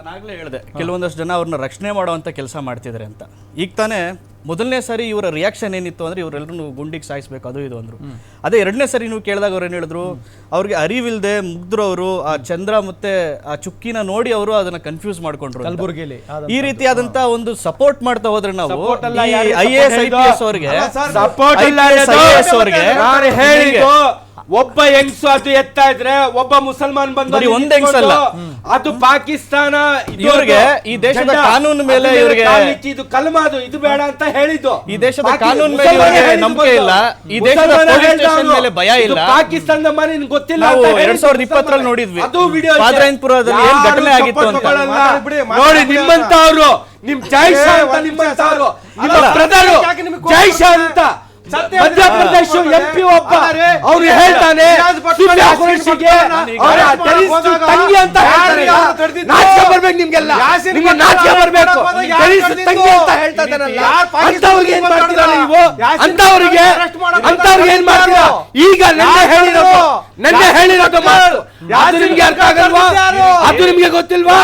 ನಾನಾಗಲೇ ಹೇಳಿದೆ ಕೆಲವೊಂದಷ್ಟು ಜನ ಅವ್ರನ್ನ ರಕ್ಷಣೆ ಮಾಡುವಂಥ ಕೆಲಸ ಮಾಡ್ತಿದ್ದಾರೆ ಅಂತ. ಈಗ ತಾನೇ ಮೊದಲನೇ ಸಾರಿ ಇವರ ರಿಯಾಕ್ಷನ್ ಏನಿತ್ತು ಅಂದರೆ ಇವರೆಲ್ಲರೂ ಗುಂಡಿಗೆ ಸಾಯಿಸ್ಬೇಕು ಅದು ಇದು ಅಂದರು. ಅದೇ ಎರಡನೇ ಸಾರಿ ನೀವು ಕೇಳಿದಾಗ ಅವ್ರು ಏನು ಹೇಳಿದ್ರು, ಅವ್ರಿಗೆ ಅರಿವಿಲ್ಲದೆ ಮುಗ್ದ್ರು ಅವರು ಆ ಚಂದ್ರ ಮತ್ತೆ ಆ ಚುಕ್ಕಿನ ನೋಡಿ ಅವರು ಅದನ್ನ ಕನ್ಫ್ಯೂಸ್ ಮಾಡ್ಕೊಂಡ್ರು. ಕಲಬುರಗಿಲಿ ಈ ರೀತಿಯಾದಂತ ಒಂದು ಸಪೋರ್ಟ್ ಮಾಡ್ತಾ ಹೋದ್ರೆ ನಾವು IAS IPS ಅವರಿಗೆ ಒಬ್ಬ ಹೆಂಗ್ಸು ಅದು ಎತ್ತಾ ಇದ್ರೆ ಒಬ್ಬ ಮುಸಲ್ಮಾನ್ ಬಂದು ಒಂದ್ ಹೆಂಗ್ಸಲ್ಲ, ಅದು ಪಾಕಿಸ್ತಾನ ಇವರಿಗೆ ಈ ದೇಶದ ಕಾನೂನು ಮೇಲೆ ಇವರಿಗೆ ಇದು ಕಲ್ಮಾ ಇದು ಬೇಡ ಅಂತ ಹೇಳಿದ್ದು. ಈ ದೇಶದ ಕಾನೂನು ಮೇಲೆ ಇವರಿಗೆ ನಂಬಿಕೆ ಇಲ್ಲ, ಈ ದೇಶದ ಪೊಲೀಸ್ ಸ್ಟೇಷನ್ ಮೇಲೆ ಭಯ ಇಲ್ಲ. ಪಾಕಿಸ್ತಾನದ ಮನೆ ಗೊತ್ತಿಲ್ಲ. ನಾವು 2020 ನೋಡಿದ್ವಿ ಪಾದ್ರಾಯನ್ಪುರದಲ್ಲಿ ಏನ್ ಘಟನೆ ಆಗಿತ್ತು ಅಂತ. ನೋಡಿ ನಿಮ್ಮಂತವ್ರು ನಿಮ್ ಜೈಶಾ ಅಂತ ನಿಮ್ಮಂತವ್ರು ನಿಮ್ಮ ಬ್ರದರ್ ಜೈಶಾ ಅಂತ ಮಧ್ಯಪ್ರದೇಶ MP ಒಬ್ಬ ಅವ್ರು ಹೇಳ್ತಾನೆ ತಂಗಿ ಅಂತ ನಾಚಿಕೆ ಬರ್ಬೇಕು ನಿಮ್ಗೆಲ್ಲ, ನಿಮ್ಗೆ ನಾಚಿಕೆ ಬರ್ಬೇಕು. ತಂಗಿ ಅಂತ ಹೇಳ್ತಾ ಇದ್ದಾರಲ್ಲ ಅಂತವ್ರಿಗೆ ಏನ್ ಮಾಡ್ತೀರಾ ನೀವು? ಅಂತವ್ರಿಗೆ ಏನ್ ಮಾಡ್ತೀರಾ? ಈಗ ನೆನ್ನೆ ಹೇಳಿರೋದು ಮಾತು ಅದು ನಿಮ್ಗೆ ಅರ್ಥ ಆಗಲ್ವಾ? ಅದು ನಿಮ್ಗೆ ಗೊತ್ತಿಲ್ವಾ?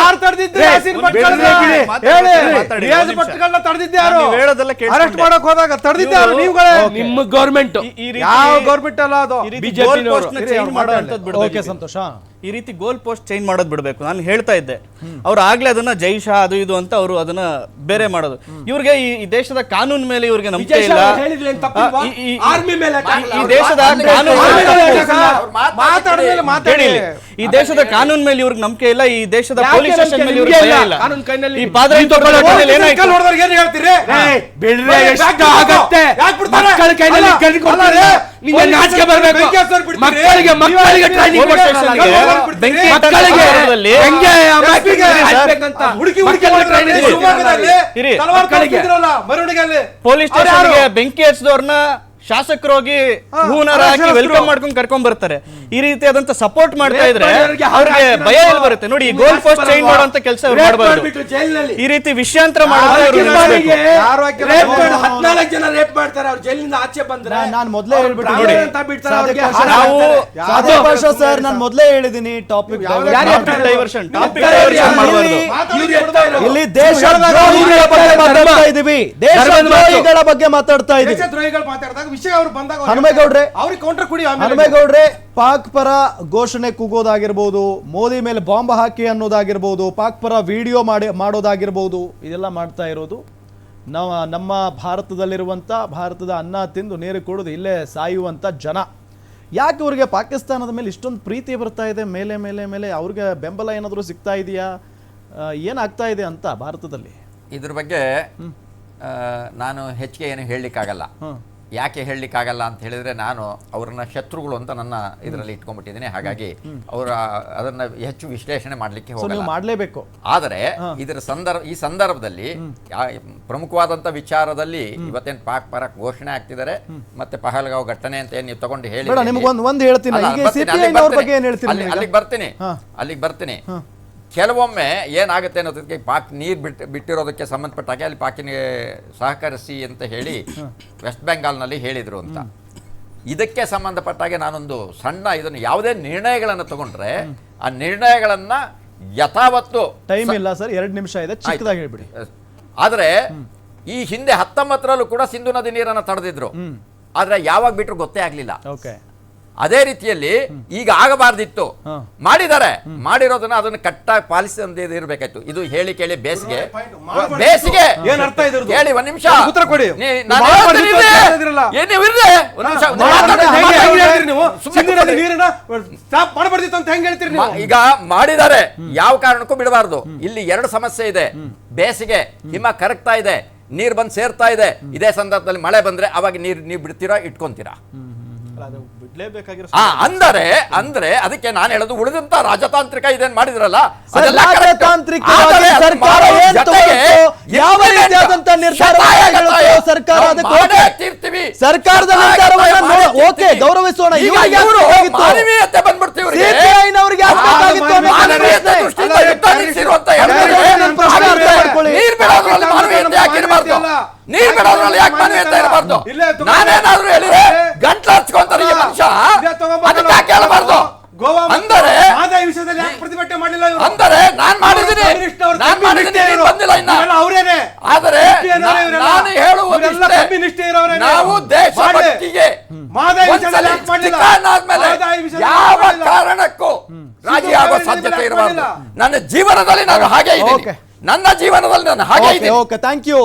ಅರೆಸ್ಟ್ ಮಾಡಕ್ ಹೋದಾಗ ತಡೆದಿದ್ದಾರು ನೀವುಗಳೇ. ನಿಮ್ಮ ಗೌರ್ಮೆಂಟ್ ಯಾವ ಗೌರ್ಮೆಂಟ್ ಅಲ್ಲ ಅದು ಬಿಜೆಪಿ. ಸಂತೋಷ. ಈ ರೀತಿ ಗೋಲ್ ಪೋಸ್ಟ್ ಚೇಂಜ್ ಮಾಡೋದು ಬಿಡಬೇಕು. ನಾನು ಹೇಳ್ತಾ ಇದ್ದೆ ಅವ್ರು ಆಗ್ಲೇ ಅದನ್ನ ಜೈಶಾ ಅದು ಇದು ಅಂತ ಅವರು ಅದನ್ನ ಬೇರೆ ಮಾಡೋದು. ಇವ್ರಿಗೆ ಈ ದೇಶದ ಕಾನೂನು ಮೇಲೆ ಇವ್ರಿಗೆ ನಂಬಿಕೆ ಇಲ್ಲ. ಈ ದೇಶದ ಈ ದೇಶದ ಕಾನೂನು ಮೇಲೆ ಇವ್ರಿಗೆ ನಂಬಿಕೆ ಇಲ್ಲ, ಈ ದೇಶದ ಪೊಲೀಸ್ ಸ್ಟೇಷನ್ ಮೇಲೆ ಇವ್ರಿಗೆ ಭಯ ಇಲ್ಲ. ಈ ಪಾದ್ರಾಯನ್ಪುರದಲ್ಲಿ ಏನಾಯ್ತು? ಪೊಲೀಸ್ ಸ್ಟೇಷನ್ಗೆ ಬೆಂಕಿ ಹಚ್ಚಿದವ್ರನ್ನ ಶಾಸಕರು ಹೋಗಿ ಹೂನಾರ ಹಾಕಿ ವೆಲ್ಕಮ್ ಮಾಡ್ಕೊಂಡು ಕರ್ಕೊಂಡ್ ಬರ್ತಾರೆ. ಈ ರೀತಿಯಾದಂತ ಸಪೋರ್ಟ್ ಮಾಡ್ತಾ ಇದ್ರೆ ಅವ್ರಿಗೆ ಭಯ ಎಲ್ಲಿ ಬರುತ್ತೆ? ನೋಡಿ, ಗೋಲ್ ಪೋಸ್ಟ್ ಚೇಂಜ್ ಮಾಡುವಂತ ಕೆಲಸ ಮಾಡಬಾರ್ದು. ಈ ರೀತಿ ವಿಷಯಾಂತರ ಮಾಡಿದ್ರೆ 14 ಜನ ರೇಪ್ ಮಾಡ್ತಾರೆ. ಅವ್ರು ಜೈಲಿಂದ ಆಚೆ ಬಂದ್ರೆ ನಾನು ಮೊದಲೇ ಹೇಳ್ಬಿಟ್ಟು ಸರ್, ನಾನು ಮೊದಲೇ ಹೇಳಿದೀನಿ ಟಾಪಿಕ್ ಡೈವರ್ಷನ್ ಇಲ್ಲಿ ದೇಶದ್ರೋಹಿಗಳ ಬಗ್ಗೆ ಮಾತಾಡ್ತಾ ಇದೀವಿ. ದೇಶದ್ರೋಹಿಗಳ ಬಗ್ಗೆ ಮಾತಾಡ್ತಾ ಇದೀವಿ. ದೇಶದ್ರೋಹಿಗಳು ಮಾತಾಡಿದಾಗ ವಿಷಯ ಅವರು ಬಂದಾಗ ಹನುಮೇಗೌಡ್ರೆ ಅವ್ರಿಗೆ ಕೌಂಟರ್ ಕೊಡಿ. ಹನುಮೇಗೌಡ್ರೆ, ಪಾಕ್ ಪರ ಘೋಷಣೆ ಕೂಗೋದಾಗಿರ್ಬೋದು, ಮೋದಿ ಮೇಲೆ ಬಾಂಬ್ ಹಾಕಿ ಅನ್ನೋದಾಗಿರ್ಬೋದು, ಪಾಕ್ ಪರ ವಿಡಿಯೋ ಮಾಡೋದಾಗಿರ್ಬೋದು, ಇದೆಲ್ಲ ಮಾಡ್ತಾ ಇರೋದು ನಮ್ಮ ಭಾರತದ ಅನ್ನ ತಿಂದು ನೀರು ಕೊಡೋದು ಇಲ್ಲೇ ಸಾಯುವಂಥ ಜನ. ಯಾಕೆ ಇವ್ರಿಗೆ ಪಾಕಿಸ್ತಾನದ ಮೇಲೆ ಇಷ್ಟೊಂದು ಪ್ರೀತಿ ಬರ್ತಾ ಇದೆ? ಮೇಲೆ ಮೇಲೆ ಮೇಲೆ ಅವ್ರಿಗೆ ಬೆಂಬಲ ಏನಾದರೂ ಸಿಗ್ತಾ ಇದೆಯಾ? ಏನಾಗ್ತಾ ಇದೆ ಅಂತ ಭಾರತದಲ್ಲಿ? ಇದ್ರ ಬಗ್ಗೆ ನಾನು ಹೆಚ್ಚಿಗೆ ಏನು ಹೇಳಲಿಕ್ಕಾಗಲ್ಲ. ಯಾಕೆ ಹೇಳಲಿಕ್ಕಾಗಲ್ಲ ಅಂತ ಹೇಳಿದ್ರೆ, ನಾನು ಅವ್ರನ್ನ ಶತ್ರುಗಳು ಅಂತ ನನ್ನ ಇದರಲ್ಲಿ ಇಟ್ಕೊಂಡ್ಬಿಟ್ಟಿದ್ದೀನಿ. ಹಾಗಾಗಿ ಅದನ್ನ ಹೆಚ್ಚು ವಿಶ್ಲೇಷಣೆ ಮಾಡಲಿಕ್ಕೆ ಹೋಗಲ್ಲ, ಮಾಡಲೇಬೇಕು. ಆದರೆ ಈ ಸಂದರ್ಭದಲ್ಲಿ ಪ್ರಮುಖವಾದಂಥ ವಿಚಾರದಲ್ಲಿ ಇವತ್ತೇನು ಪಾಕ್ ಪರ ಘೋಷಣೆ ಆಗ್ತಿದ್ದಾರೆ, ಮತ್ತೆ ಪಹಲ್ಗಾವ್ ಘಟನೆ ಅಂತ ಏನು ನೀವು ತಗೊಂಡು ಹೇಳಿ ಅಲ್ಲಿಗೆ ಬರ್ತೀನಿ. ಕೆಲವೊಮ್ಮೆ ಏನಾಗುತ್ತೆ ಅನ್ನೋದಕ್ಕೆ ಪಾಕ್ ನೀರು ಬಿಟ್ಟಿರೋದಕ್ಕೆ ಸಂಬಂಧಪಟ್ಟಾಗೆ ಅಲ್ಲಿ ಪಾಕಿನಿಗೆ ಸಹಕರಿಸಿ ಅಂತ ಹೇಳಿ ವೆಸ್ಟ್ ಬೆಂಗಾಲ್ನಲ್ಲಿ ಹೇಳಿದರು ಅಂತ. ಇದಕ್ಕೆ ಸಂಬಂಧಪಟ್ಟಾಗೆ ನಾನೊಂದು ಸಣ್ಣ ಇದನ್ನು ಯಾವುದೇ ನಿರ್ಣಯಗಳನ್ನು ತಗೊಂಡ್ರೆ ಆ ನಿರ್ಣಯಗಳನ್ನು ಯಥಾವತ್ತು ಟೈಮ್ ಇಲ್ಲ ಸರ್, 2 ನಿಮಿಷ ಇದೆ, ಚಿಕ್ಕದಾಗಿ ಹೇಳ್ಬಿಡಿ. ಆದರೆ ಈ ಹಿಂದೆ 19ರಲ್ಲೂ ಕೂಡ ಸಿಂಧು ನದಿ ನೀರನ್ನು ತಡೆದಿದ್ರು, ಆದರೆ ಯಾವಾಗ ಬಿಟ್ಟರು ಗೊತ್ತೇ ಆಗಲಿಲ್ಲ. ಅದೇ ರೀತಿಯಲ್ಲಿ ಈಗ ಆಗಬಾರ್ದಿತ್ತು, ಮಾಡಿರೋದನ್ನ ಅದನ್ನು ಕಟ್ಟಾಗಿ ಪಾಲಿಸಿದಂತೆ ಇರಬೇಕಾಯ್ತು. ಇದು ಹೇಳಿ ಕೇಳಿ ಬೇಸಿಗೆ ಹೇಳಿ ಒಂದ್ ನಿಮಿಷ ಈಗ ಮಾಡಿದ್ದಾರೆ, ಯಾವ ಕಾರಣಕ್ಕೂ ಬಿಡಬಾರ್ದು. ಇಲ್ಲಿ 2 ಸಮಸ್ಯೆ ಇದೆ. ಬೇಸಿಗೆ, ಹಿಮ ಕರಗ್ತಾ ಇದೆ, ನೀರು ಬಂದು ಸೇರ್ತಾ ಇದೆ. ಇದೇ ಸಂದರ್ಭದಲ್ಲಿ ಮಳೆ ಬಂದ್ರೆ ಅವಾಗ ನೀವು ಬಿಡ್ತೀರಾ, ಇಟ್ಕೊಂತೀರಾ? ಅಂದ್ರೆ ಅದಕ್ಕೆ ನಾನು ಹೇಳೋದು, ಉಳಿದಂತ ರಾಜತಾಂತ್ರಿಕ ಇದೇನ್ ಮಾಡಿದ್ರಲ್ಲ ಗೌರವಿಸೋಣ. ಮಾನವೀಯತೆ ಬಂದ್ಬಿಡ್ತೀವಿ. ನೀರ್ ಬಿಡೋದ್ರಲ್ಲಿ ಯಾಕೆ ಮಾನವೀಯತೆ ಇರಬಾರ್ದು? ನಾನೇನಾದ್ರೂ ಹೇಳಿದ್ರೆ ಗಂಟ್ಲು ಹಚ್ಕೊಂತಾರೆ ಈ ಮನುಷ್ಯ, ಅದಕ್ಕೆ ಕೇಳಬಾರ್ದು. ಅಂದರೆ ನಾನ್ ಮಾಡಿದ್ದೀನಿ, ಅವ್ರು ನಾನ್ ಕಮ್ಮಿ ಮಾಡಿದ್ದೀನಿ, ನಿಷ್ಠೆ ನೀನ್ ಇರೋ. ಬಂದಿಲ್ಲ ಇನ್ನ. ಇವೆಲ್ಲ ಅವ್ರೇನೆ. ಆದರೆ ನಿಷ್ಠೆಯನ್ನೋರು ಇವರೆಲ್ಲ. ನಾನು ಹೇಳುವುದು ಇವರೆಲ್ಲ ಇಷ್ಟೇ. ಕಮ್ಮಿ ನಿಷ್ಠೆ ಇರೋರೇನೆ. ನಾವು ದೇಶಭಕ್ತಿಗೆ ಮಹದಾಯಿ ವಿಷಯದಲ್ಲಿ ಒಂದ್ಸಲ ಯಾಕೆ ಮಾಡ್ಲಿಲ್ಲ? ಸ್ಥಿತಾನ ಆದ್ಮೇಲೆ ಮಹದಾಯಿ ವಿಷಯದಲ್ಲಿ ಯಾವ ಯಾಕೆ ಮಾಡ್ಲಿಲ್ಲ? ಕಾರಣಕ್ಕೂ ರಾಜಿ ಆಗೋ ಸಿದ್ದು ಸಾಧ್ಯತೆ ಯಾಕೆ ಇರಬಾರ್ದು. ಮಾಡ್ಲಿಲ್ಲ? ನನ್ನ ಜೀವನದಲ್ಲಿ ನಾನು ಹಾಗೆ ಇದ್ದೀನಿ. Okay. ನನ್ನ ಜೀವನದಲ್ಲಿ ನಾನು ಹಾಗೆ ಓಕೆ ಇದ್ದೀನಿ. Okay thank you